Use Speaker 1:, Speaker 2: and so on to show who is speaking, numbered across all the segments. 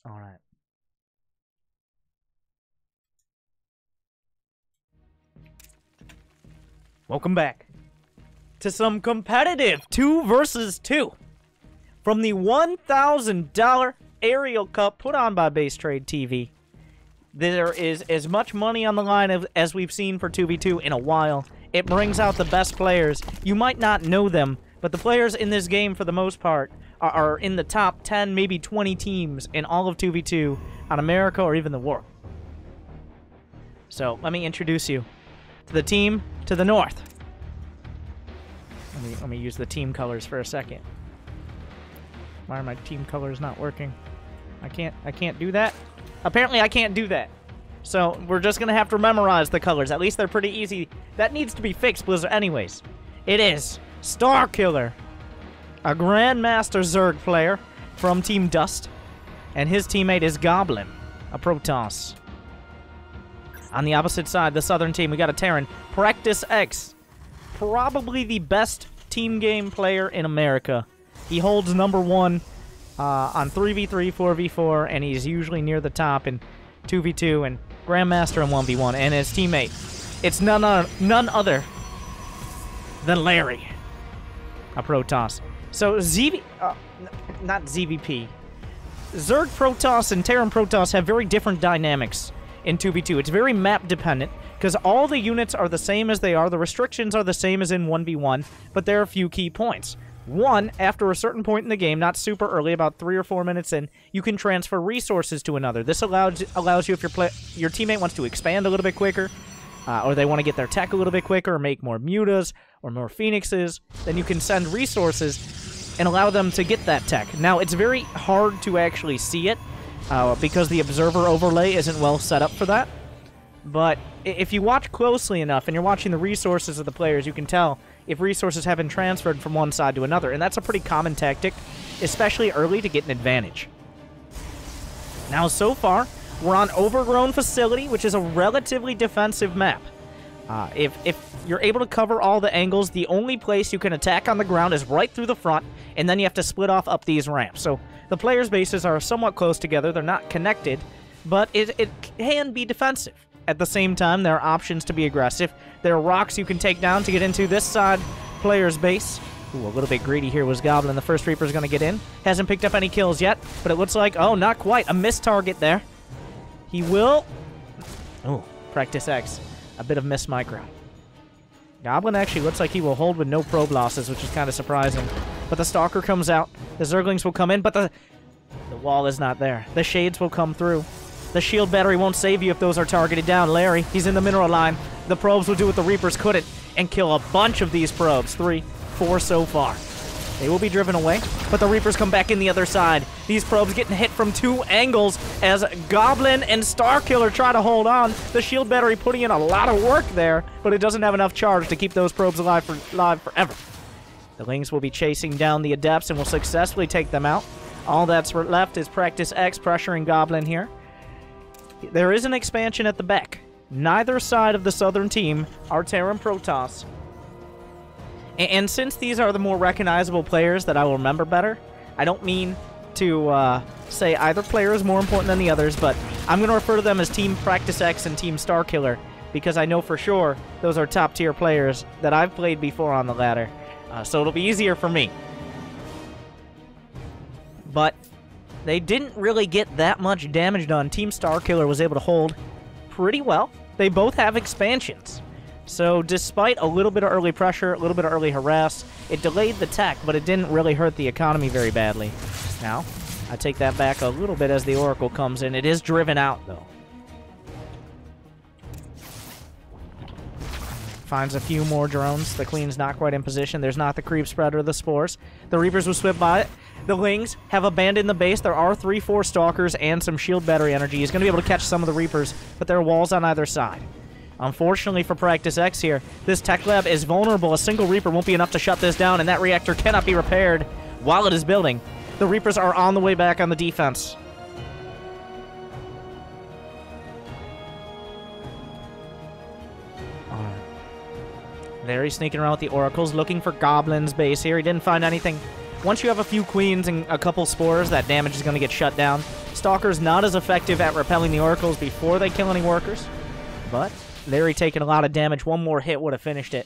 Speaker 1: All right. Welcome back to some competitive 2 versus 2 from the $1,000 Ariel Cup put on by Basetrade TV. There is as much money on the line as we've seen for 2v2 in a while. It brings out the best players. You might not know them, but the players in this game, for the most part, are in the top 10, maybe 20 teams in all of 2v2 on America or even the world. So, let me introduce you to the team to the north. Let me use the team colors for a second. Why are my team colors not working? I can't do that. Apparently I can't do that. So we're just gonna have to memorize the colors. At least they're pretty easy. That needs to be fixed, Blizzard. Anyways, it is Starkiller, a Grandmaster Zerg player from Team Dust, and his teammate is Goblin, a Protoss. On the opposite side, the southern team, we got a Terran, PracticeX, probably the best team game player in America. He holds #1 on 3v3, 4v4, and he's usually near the top in 2v2 and Grandmaster in 1v1. And his teammate, it's none other than Larry, a Protoss. So not ZVP. Zerg Protoss and Terran Protoss have very different dynamics in 2v2. It's very map dependent, because all the units are the same as they are. The restrictions are the same as in 1v1, but there are a few key points. One, after a certain point in the game, not super early, about 3 or 4 minutes in, you can transfer resources to another. This allows you, if your teammate wants to expand a little bit quicker, or they want to get their tech a little bit quicker, or make more mutas, or more phoenixes, then you can send resources and allow them to get that tech. Now, it's very hard to actually see it, because the observer overlay isn't well set up for that. But if you watch closely enough and you're watching the resources of the players, you can tell if resources have been transferred from one side to another. And that's a pretty common tactic, especially early, to get an advantage. Now, so far, we're on Overgrown Facility, which is a relatively defensive map. If you're able to cover all the angles, the only place you can attack on the ground is right through the front, and then you have to split off up these ramps. So the players' bases are somewhat close together. They're not connected, but it can be defensive. At the same time, there are options to be aggressive. There are rocks you can take down to get into this side player's base. Ooh, a little bit greedy here was Goblin. The first Reaper's going to get in. Hasn't picked up any kills yet, but it looks like, oh, not quite. A missed target there. He will... Oh, PracticeX. A bit of missed micro. Goblin actually looks like he will hold with no probe losses, which is kind of surprising. But the Stalker comes out. The Zerglings will come in, but the wall is not there. The Shades will come through. The shield battery won't save you if those are targeted down. Larry, he's in the mineral line. The probes will do what the Reapers couldn't and kill a bunch of these probes. 3, 4 so far. They will be driven away, but the Reapers come back in the other side. These probes getting hit from 2 angles as Goblin and Starkiller try to hold on. The shield battery putting in a lot of work there, but it doesn't have enough charge to keep those probes alive forever. The Lings will be chasing down the Adepts and will successfully take them out. All that's left is PracticeX pressuring Goblin here. There is an expansion at the back. Neither side of the southern team are Terran Protoss. And since these are the more recognizable players that I will remember better, I don't mean to say either player is more important than the others, but I'm going to refer to them as Team PracticeX and Team Starkiller, because I know for sure those are top-tier players that I've played before on the ladder, so it'll be easier for me. But they didn't really get that much damage done. Team Starkiller was able to hold pretty well. They both have expansions. So despite a little bit of early pressure, a little bit of early harass, it delayed the tech, but it didn't really hurt the economy very badly. Now, I take that back a little bit as the Oracle comes in. It is driven out, though. Finds a few more drones. The Queen's not quite in position. There's not the creep spread or the spores. The Reapers will sweep by it. The Lings have abandoned the base. There are 3, 4 Stalkers and some shield battery energy. He's going to be able to catch some of the Reapers, but there are walls on either side. Unfortunately for PracticeX here, this tech lab is vulnerable. A single Reaper won't be enough to shut this down, and that reactor cannot be repaired while it is building. The Reapers are on the way back on the defense. There he's sneaking around with the Oracles, looking for Goblin's base here. He didn't find anything. Once you have a few Queens and a couple Spores, that damage is going to get shut down. Stalkers not as effective at repelling the Oracles before they kill any workers. But Larry taking a lot of damage. One more hit would have finished it.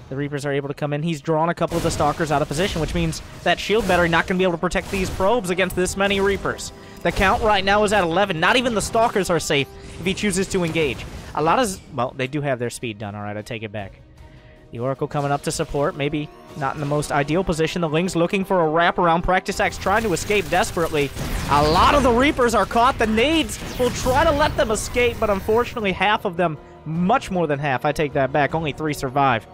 Speaker 1: The Reapers are able to come in. He's drawn a couple of the Stalkers out of position, which means that shield battery not going to be able to protect these probes against this many Reapers. The count right now is at 11. Not even the Stalkers are safe if he chooses to engage. A lot of... Well, they do have their speed done. All right, I take it back. The Oracle coming up to support. Maybe not in the most ideal position. The Ling's looking for a wraparound. PracticeX trying to escape desperately. A lot of the Reapers are caught. The nades will try to let them escape, but unfortunately half of them, much more than half, I take that back, only 3 survive.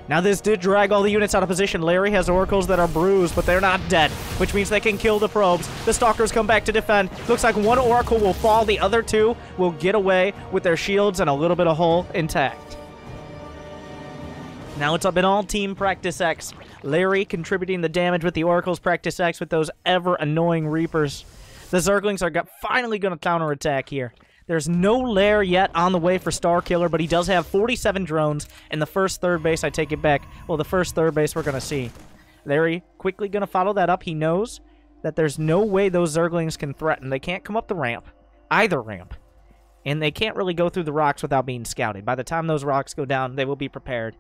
Speaker 1: Now this did drag all the units out of position. Larry has Oracles that are bruised, but they're not dead, which means they can kill the probes. The Stalkers come back to defend. Looks like one Oracle will fall. The other 2 will get away with their shields and a little bit of hull intact. Now it's up in all team PracticeX. Larry contributing the damage with the Oracles, PracticeX with those ever-annoying Reapers. The Zerglings are finally going to counterattack here. There's no lair yet on the way for Starkiller, but he does have 47 drones in the first third base. I take it back. Well, the first third base we're going to see. Larry quickly going to follow that up. He knows that there's no way those Zerglings can threaten. They can't come up the ramp, either ramp. And they can't really go through the rocks without being scouted. By the time those rocks go down, they will be prepared.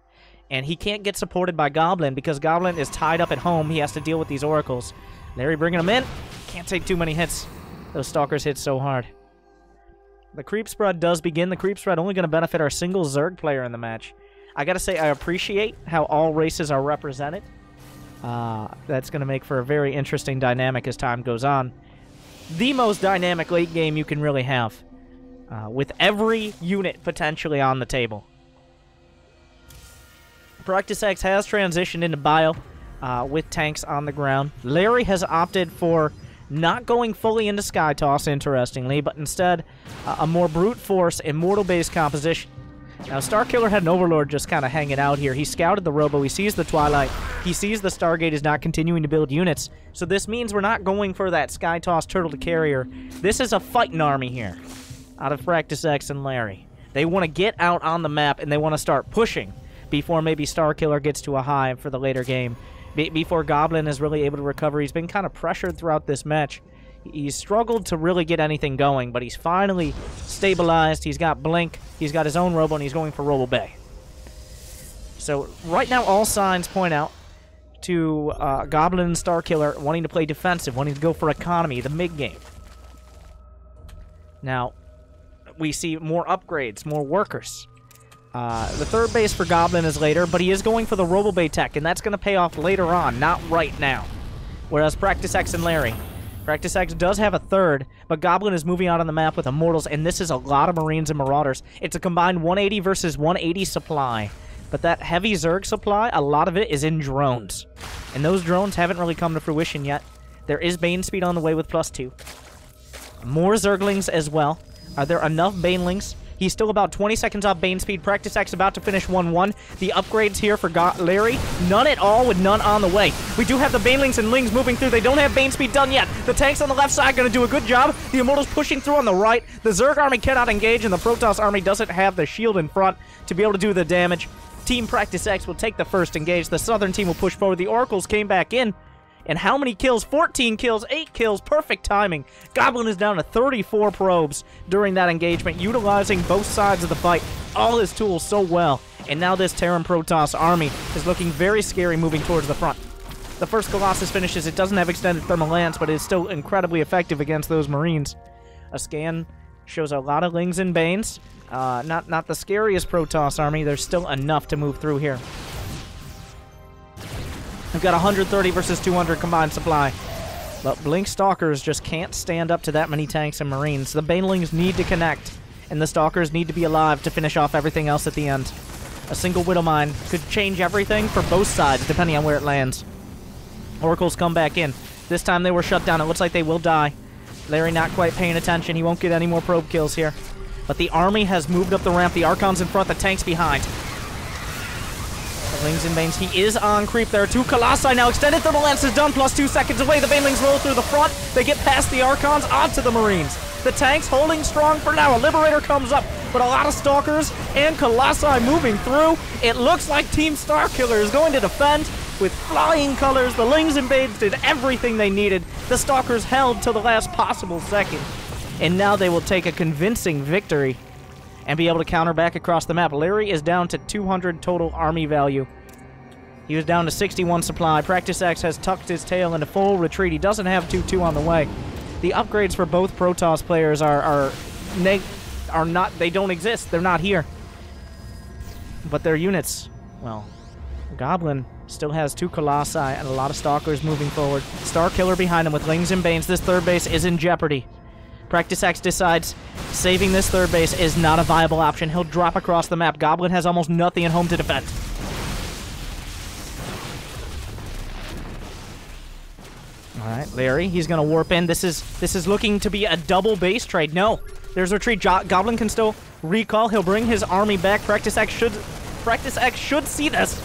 Speaker 1: And he can't get supported by Goblin because Goblin is tied up at home. He has to deal with these Oracles. Larry bringing them in. Can't take too many hits. Those Stalkers hit so hard. The creep spread does begin. The creep spread only going to benefit our single Zerg player in the match. I got to say, I appreciate how all races are represented. That's going to make for a very interesting dynamic as time goes on. The most dynamic late game you can really have. With every unit potentially on the table. PracticeX has transitioned into bio with tanks on the ground. Larry has opted for not going fully into Sky Toss, interestingly, but instead a more brute force, immortal-based composition. Now, Starkiller had an Overlord just kind of hanging out here. He scouted the Robo. He sees the Twilight. He sees the Stargate is not continuing to build units. So this means we're not going for that Sky Toss Turtle to Carrier. This is a fighting army here out of PracticeX and Larry. They want to get out on the map, and they want to start pushing before maybe Starkiller gets to a high for the later game. Before Goblin is really able to recover. He's been kind of pressured throughout this match. He's struggled to really get anything going, but he's finally stabilized. He's got Blink. He's got his own Robo, and he's going for Robo Bay. So right now, all signs point out to Goblin and Starkiller wanting to play defensive, wanting to go for economy, the mid-game. Now, we see more upgrades, more workers. The third base for Goblin is later, but he is going for the Robo Bay tech, and that's going to pay off later on, not right now. Whereas PracticeX and Larry. PracticeX does have a third, but Goblin is moving out on the map with Immortals, and this is a lot of Marines and Marauders. It's a combined 180 versus 180 supply. But that heavy Zerg supply, a lot of it is in drones. And those drones haven't really come to fruition yet. There is Bane speed on the way with +2. More Zerglings as well. Are there enough Banelings? He's still about 20 seconds off Bane speed. PracticeX about to finish 1-1. The upgrades here for Larry, none at all with none on the way. We do have the Banelings and Lings moving through. They don't have Bane speed done yet. The tanks on the left side going to do a good job. The Immortals pushing through on the right. The Zerg army cannot engage, and the Protoss army doesn't have the shield in front to be able to do the damage. Team PracticeX will take the first engage. The Southern team will push forward. The Oracles came back in. And how many kills? 14 kills, 8 kills, perfect timing. Goblin is down to 34 probes during that engagement, utilizing both sides of the fight, all his tools so well. And now this Terran Protoss army is looking very scary moving towards the front. The first Colossus finishes. It doesn't have extended thermal lance, but it is still incredibly effective against those Marines. A scan shows a lot of Lings and Banes. Not the scariest Protoss army. There's still enough to move through here. We've got 130 versus 200 combined supply. But Blink Stalkers just can't stand up to that many tanks and Marines. The Banelings need to connect, and the Stalkers need to be alive to finish off everything else at the end. A single Widow Mine could change everything for both sides, depending on where it lands. Oracles come back in. This time they were shut down. It looks like they will die. Larry not quite paying attention. He won't get any more probe kills here. But the army has moved up the ramp. The Archon's in front, the tank's behind. The Lings and Banes, he is on creep. There are 2 Colossi now. Extended thermal lance is done, +2 seconds away. The Banelings roll through the front. They get past the Archons, onto the Marines. The tanks holding strong for now. A Liberator comes up, but a lot of Stalkers and Colossi moving through. It looks like Team Starkiller is going to defend. with flying colors. The Lings and Babes did everything they needed. The Stalkers held till the last possible second. And now they will take a convincing victory and be able to counter back across the map. Larry is down to 200 total army value. He was down to 61 supply. PracticeX has tucked his tail into full retreat. He doesn't have 2-2 on the way. The upgrades for both Protoss players are not, they don't exist. They're not here. But their units, well, Goblin still has 2 Colossi and a lot of Stalkers moving forward. Starkiller behind him with Lings and Banes. This third base is in jeopardy. PracticeX decides saving this third base is not a viable option. He'll drop across the map. Goblin has almost nothing at home to defend. Alright, Larry, he's going to warp in. This is looking to be a double base trade. No, there's a retreat. Goblin can still recall. He'll bring his army back. PracticeX should see this.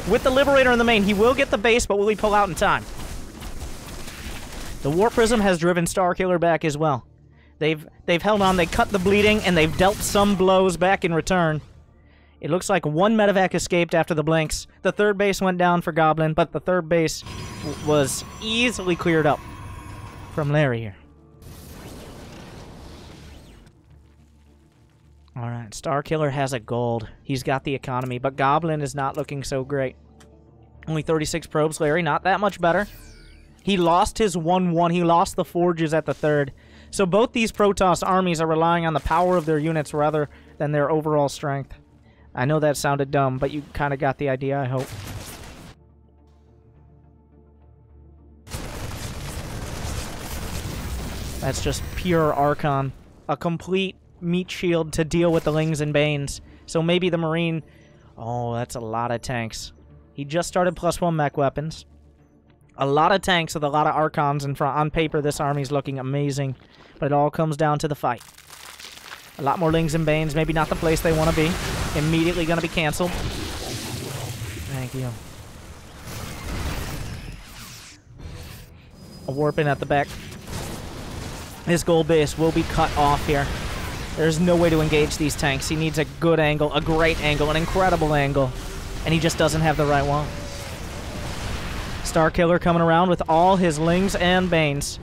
Speaker 1: With the Liberator in the main, he will get the base, but will he pull out in time? The War Prism has driven Starkiller back as well. They've held on, they cut the bleeding, and they've dealt some blows back in return. It looks like one medevac escaped after the blinks. The third base went down for Goblin, but the third base was easily cleared up from Larry here. Alright, Starkiller has a gold. He's got the economy, but Goblin is not looking so great. Only 36 probes, Larry, not that much better. He lost his 1-1. He lost the forges at the third. So both these Protoss armies are relying on the power of their units rather than their overall strength. I know that sounded dumb, but you kind of got the idea, I hope. That's just pure Archon. A complete meat shield to deal with the Lings and Banes. So maybe the Marine... Oh, that's a lot of tanks. He just started +1 mech weapons. A lot of tanks with a lot of Archons in front. On paper, this army's looking amazing. But it all comes down to the fight. A lot more Lings and Banes. Maybe not the place they want to be. Immediately going to be canceled. Thank you. A warp in at the back. His gold base will be cut off here. There's no way to engage these tanks. He needs a good angle, a great angle, an incredible angle. And he just doesn't have the right one. Starkiller coming around with all his Lings and Banes.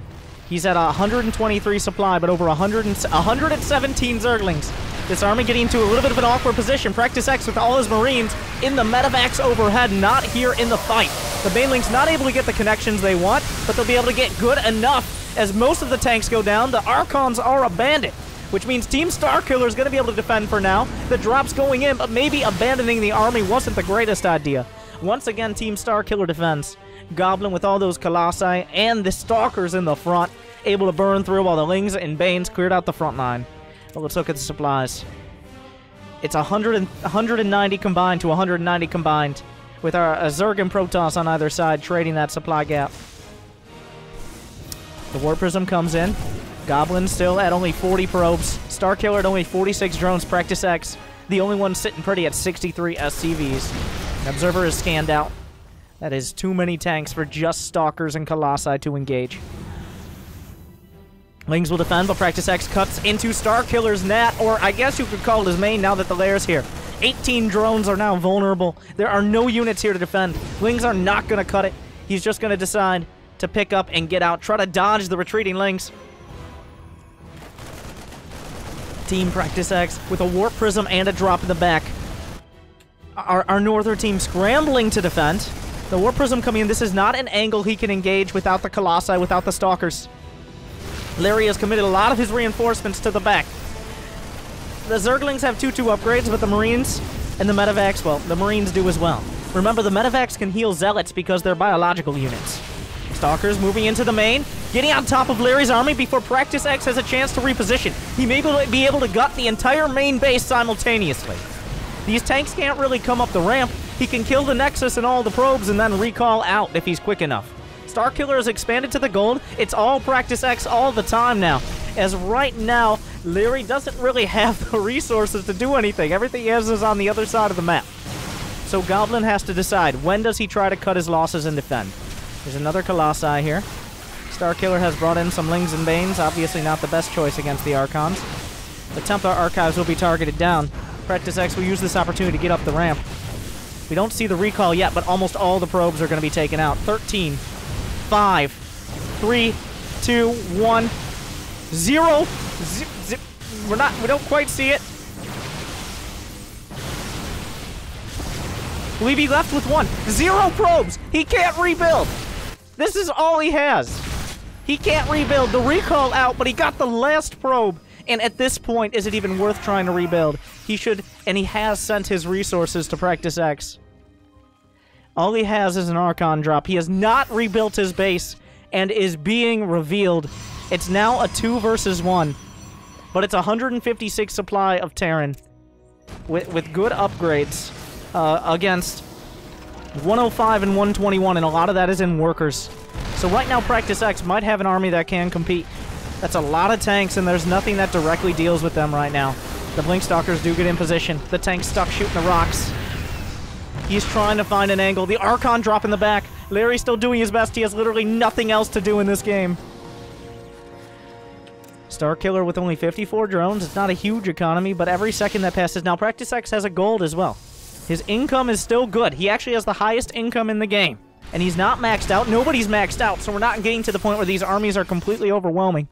Speaker 1: He's at 123 supply, but over 117 Zerglings. This army getting into a little bit of an awkward position. PracticeX with all his Marines in the medevacs overhead, not here in the fight. The Banelings not able to get the connections they want, but they'll be able to get good enough as most of the tanks go down. The Archons are abandoned, which means Team Starkiller is going to be able to defend for now. The drop's going in, but maybe abandoning the army wasn't the greatest idea. Once again, Team Starkiller defends. Goblin with all those Colossi and the Stalkers in the front, able to burn through while the Lings and Banes cleared out the front line. But let's look at the supplies. It's 190 combined to 190 combined, with our Zerg and Protoss on either side trading that supply gap. The War Prism comes in. Goblin still at only 40 probes. Starkiller at only 46 drones. PracticeX, the only one sitting pretty at 63 SCVs. An Observer is scanned out. That is too many tanks for just Stalkers and Colossi to engage. Lings will defend, but PracticeX cuts into Starkiller's Nat, or I guess you could call it his main now that the Lair's here. 18 drones are now vulnerable. There are no units here to defend. Lings are not going to cut it. He's just going to decide to pick up and get out. Try to dodge the retreating Lings. Team PracticeX with a Warp Prism and a drop in the back. Our Norther team scrambling to defend. The Warp Prism coming in. This is not an angle he can engage without the Colossi, without the Stalkers. Larry has committed a lot of his reinforcements to the back. The Zerglings have 2-2 upgrades, but the Marines and the Medevacs, well, the Marines do as well. Remember, the Medevacs can heal Zealots because they're biological units. Stalkers moving into the main, getting on top of Larry's army before PracticeX has a chance to reposition. He may be able to gut the entire main base simultaneously. These tanks can't really come up the ramp. He can kill the Nexus and all the probes and then recall out if he's quick enough. Starkiller has expanded to the gold. It's all PracticeX all the time now. As right now, Larry doesn't really have the resources to do anything. Everything he has is on the other side of the map. So Goblin has to decide, when does he try to cut his losses and defend? There's another Colossi here. Starkiller has brought in some Lings and Banes. Obviously not the best choice against the Archons. The Templar Archives will be targeted down. PracticeX will use this opportunity to get up the ramp. We don't see the recall yet, but almost all the probes are going to be taken out. 13, 5, 3, 2, 1, 0. We don't quite see it. Will he be left with 1? 0 probes. He can't rebuild. This is all he has. He can't rebuild. The recall out, but he got the last probe. And at this point, is it even worth trying to rebuild? He should, and he has sent his resources to PracticeX. All he has is an Archon drop. He has not rebuilt his base and is being revealed. It's now a 2 versus 1. But it's 156 supply of Terran with good upgrades against 105 and 121, and a lot of that is in workers. So right now, PracticeX might have an army that can compete. That's a lot of tanks, and there's nothing that directly deals with them right now. The Blink Stalkers do get in position. The tank's stuck shooting the rocks. He's trying to find an angle. The Archon drop in the back. Larry's still doing his best. He has literally nothing else to do in this game. Starkiller with only 54 drones. It's not a huge economy, but every second that passes... Now, PracticeX has a gold as well. His income is still good. He actually has the highest income in the game. And he's not maxed out. Nobody's maxed out, so we're not getting to the point where these armies are completely overwhelming.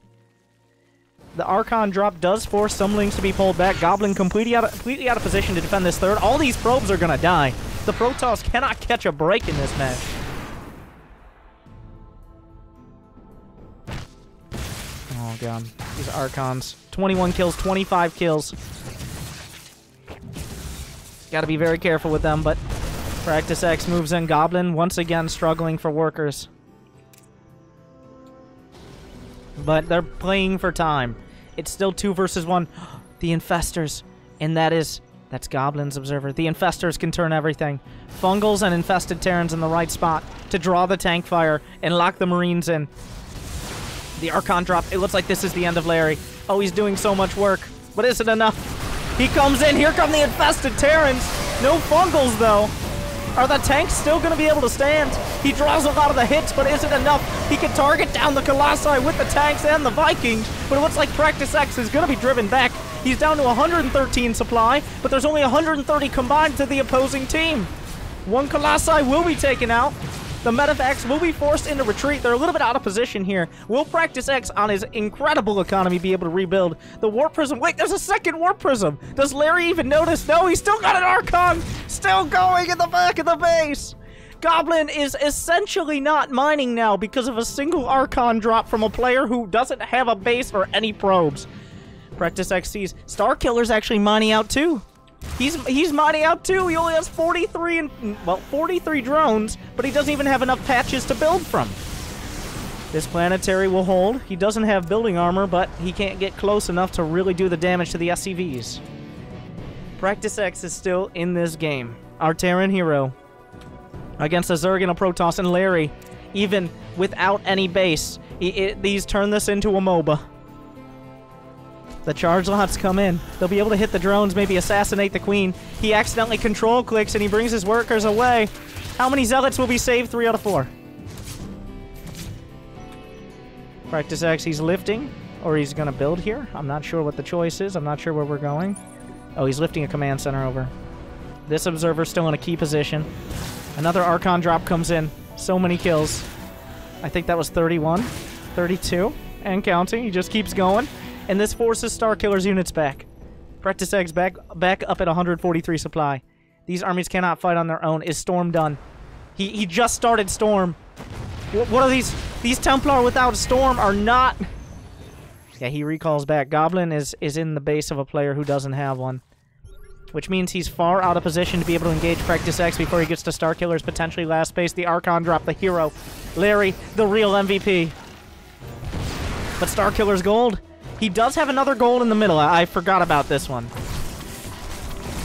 Speaker 1: The Archon drop does force some links to be pulled back. Goblin completely out of position to defend this third. All these probes are going to die. The Protoss cannot catch a break in this match. Oh, God. These Archons. 21 kills, 25 kills. Got to be very careful with them, but PracticeX moves in. Goblin once again struggling for workers. But they're playing for time. It's still 2 versus 1. The Infestors. And that's Goblin's Observer. The Infestors can turn everything. Fungals and infested Terrans in the right spot to draw the tank fire and lock the Marines in. The Archon drop. It looks like this is the end of Larry. Oh, he's doing so much work. But is it enough? He comes in. Here come the infested Terrans. No Fungals, though. Are the tanks still going to be able to stand? He draws a lot of the hits, but is it enough? He can target down the Colossi with the tanks and the Vikings, but it looks like PracticeX is going to be driven back. He's down to 113 supply, but there's only 130 combined to the opposing team. 1 Colossi will be taken out. The Medevacs will be forced into retreat. They're a little bit out of position here. Will PracticeX, on his incredible economy, be able to rebuild? The Warp Prism. Wait, there's a second Warp Prism. Does Larry even notice? No, he's still got an Archon. Still going in the back of the base. Goblin is essentially not mining now because of a single Archon drop from a player who doesn't have a base or any probes. PracticeX sees Starkiller's actually mining out too. He's mining out too. He only has 43 drones, but he doesn't even have enough patches to build from. This planetary will hold. He doesn't have building armor, but he can't get close enough to really do the damage to the SCVs. PracticeX is still in this game. Our Terran hero against a Zerg and a Protoss, and Larry, even without any base, these turn this into a MOBA. The charge lots come in. They'll be able to hit the drones, maybe assassinate the queen. He accidentally control clicks and he brings his workers away. How many zealots will be saved? 3 out of 4. PracticeX, he's lifting, or he's going to build here. I'm not sure what the choice is. I'm not sure where we're going. Oh, he's lifting a command center over. This observer's still in a key position. Another Archon drop comes in. So many kills. I think that was 31, 32, and counting. He just keeps going. And this forces Starkiller's units back. PracticeX back up at 143 supply. These armies cannot fight on their own. Is Storm done? He just started Storm. What are these? These Templar without Storm are not... Yeah, he recalls back. Goblin is in the base of a player who doesn't have one. Which means he's far out of position to be able to engage PracticeX before he gets to Starkiller's potentially last base. The Archon drop, the hero. Larry, the real MVP. But Starkiller's gold. He does have another gold in the middle. I forgot about this one.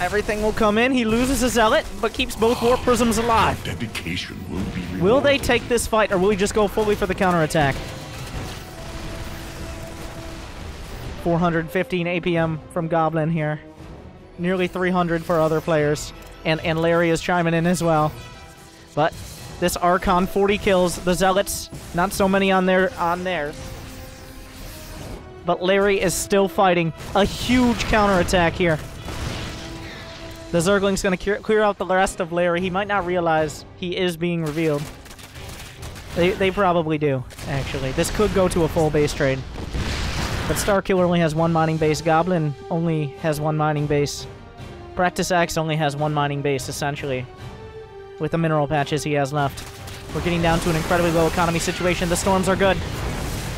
Speaker 1: Everything will come in. He loses a zealot, but keeps both Warp Prisms alive.
Speaker 2: Dedication will be rewarded.
Speaker 1: Will they take this fight, or will he just go fully for the counterattack? 415 APM from Goblin here. Nearly 300 for other players. And Larry is chiming in as well. But this Archon, 40 kills. The zealots, not so many on theirs. But Larry is still fighting a huge counterattack here. The Zergling's going to clear out the rest of Larry. He might not realize he is being revealed. They probably do, actually. This could go to a full base trade. But Starkiller only has 1 mining base. Goblin only has 1 mining base. PracticeX only has 1 mining base, essentially, with the mineral patches he has left. We're getting down to an incredibly low economy situation. The storms are good.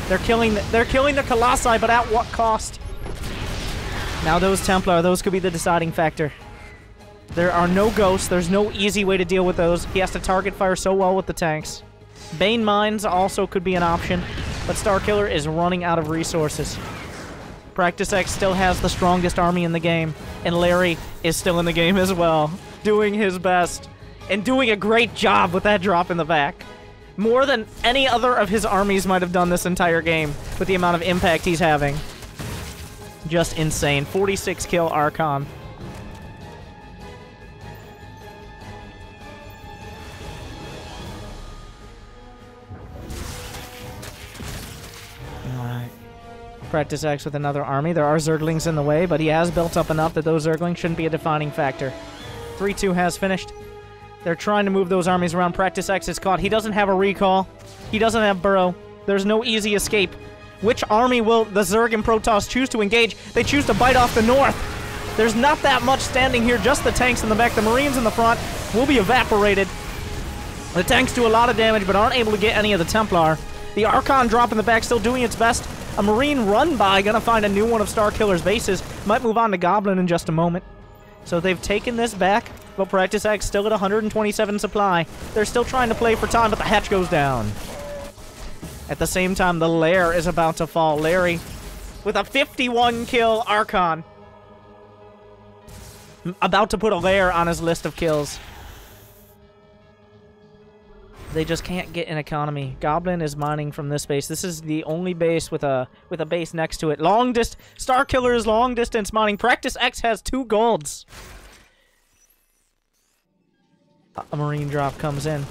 Speaker 1: They're killing the Colossi, but at what cost? Now those Templar, those could be the deciding factor. There are no ghosts. There's no easy way to deal with those. He has to target fire so well with the tanks. Bane Mines also could be an option, but Starkiller is running out of resources. PracticeX still has the strongest army in the game, and Larry is still in the game as well, doing his best, and doing a great job with that drop in the back. More than any other of his armies might have done this entire game, with the amount of impact he's having. Just insane. 46 kill Archon. PracticeX with another army. There are Zerglings in the way, but he has built up enough that those Zerglings shouldn't be a defining factor. 3-2 has finished. They're trying to move those armies around. PracticeX is caught. He doesn't have a recall. He doesn't have Burrow. There's no easy escape. Which army will the Zerg and Protoss choose to engage? They choose to bite off the north. There's not that much standing here, just the tanks in the back. The Marines in the front will be evaporated. The tanks do a lot of damage, but aren't able to get any of the Templar. The Archon drop in the back still doing its best. A Marine run by, gonna find a new one of Starkiller's bases. Might move on to Goblin in just a moment. So they've taken this back, but PracticeX still at 127 supply. They're still trying to play for time, but the hatch goes down. At the same time, the lair is about to fall. Larry with a 51 kill Archon. About to put a lair on his list of kills. They just can't get an economy. Goblin is mining from this base. This is the only base with a base next to it. Starkiller is long distance mining. PracticeX has 2 golds. A Marine drop comes in.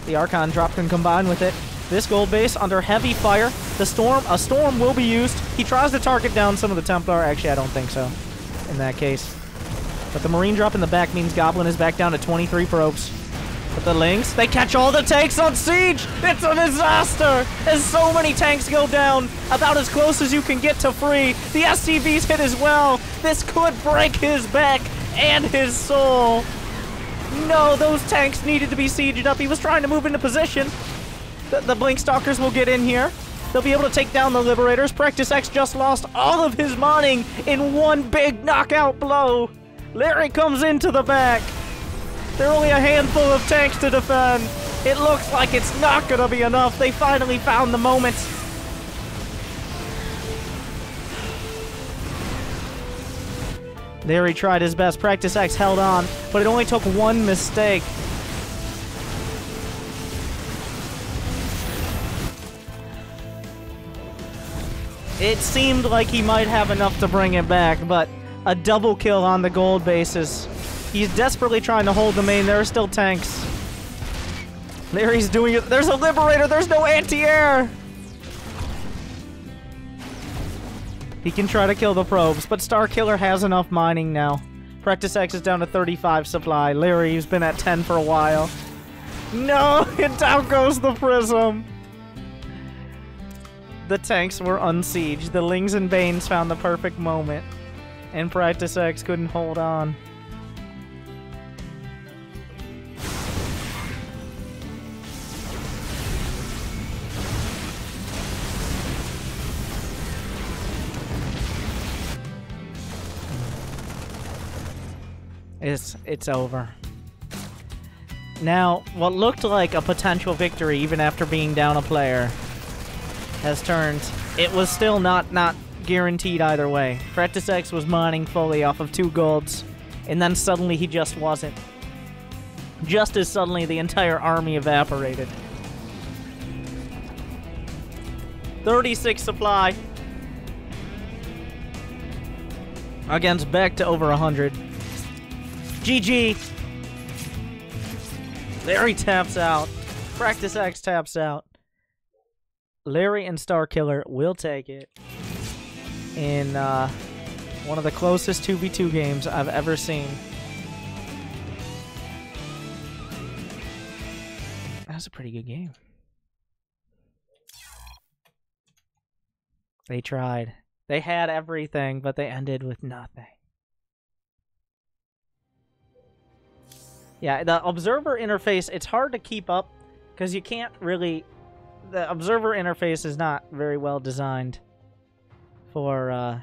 Speaker 1: The Archon drop can combine with it. This gold base under heavy fire. A storm will be used. He tries to target down some of the Templar. Actually, I don't think so in that case. But the Marine drop in the back means Goblin is back down to 23 probes. But the Lynx, they catch all the tanks on siege! It's a disaster! As so many tanks go down, about as close as you can get to free. The SCVs hit as well. This could break his back and his soul. No, those tanks needed to be sieged up. He was trying to move into position. The Blink Stalkers will get in here. They'll be able to take down the Liberators. PracticeX just lost all of his mining in one big knockout blow. Larry comes into the back. There are only a handful of tanks to defend. It looks like it's not going to be enough. They finally found the moment. Larry tried his best. PracticeX held on, but it only took one mistake. It seemed like he might have enough to bring it back, but a double kill on the gold bases. He's desperately trying to hold the main. There are still tanks. Larry's doing it. There's a Liberator. There's no anti-air. He can try to kill the probes, but Starkiller has enough mining now. PracticeX is down to 35 supply. Larry's been at 10 for a while. No, and down goes the Prism. The tanks were unsieged. The Lings and Banes found the perfect moment, and PracticeX couldn't hold on. It's over. Now, what looked like a potential victory, even after being down a player, has turned. It was still not guaranteed either way. PracticeX was mining fully off of 2 golds, and then suddenly he just wasn't. Just as suddenly, the entire army evaporated. 36 supply. Against back to over 100. GG! Larry taps out. PracticeX taps out. Larry and Starkiller will take it in one of the closest 2v2 games I've ever seen. was a pretty good game. They tried. They had everything, but they ended with nothing. Yeah, the observer interface, it's hard to keep up because you can't really... The observer interface is not very well designed for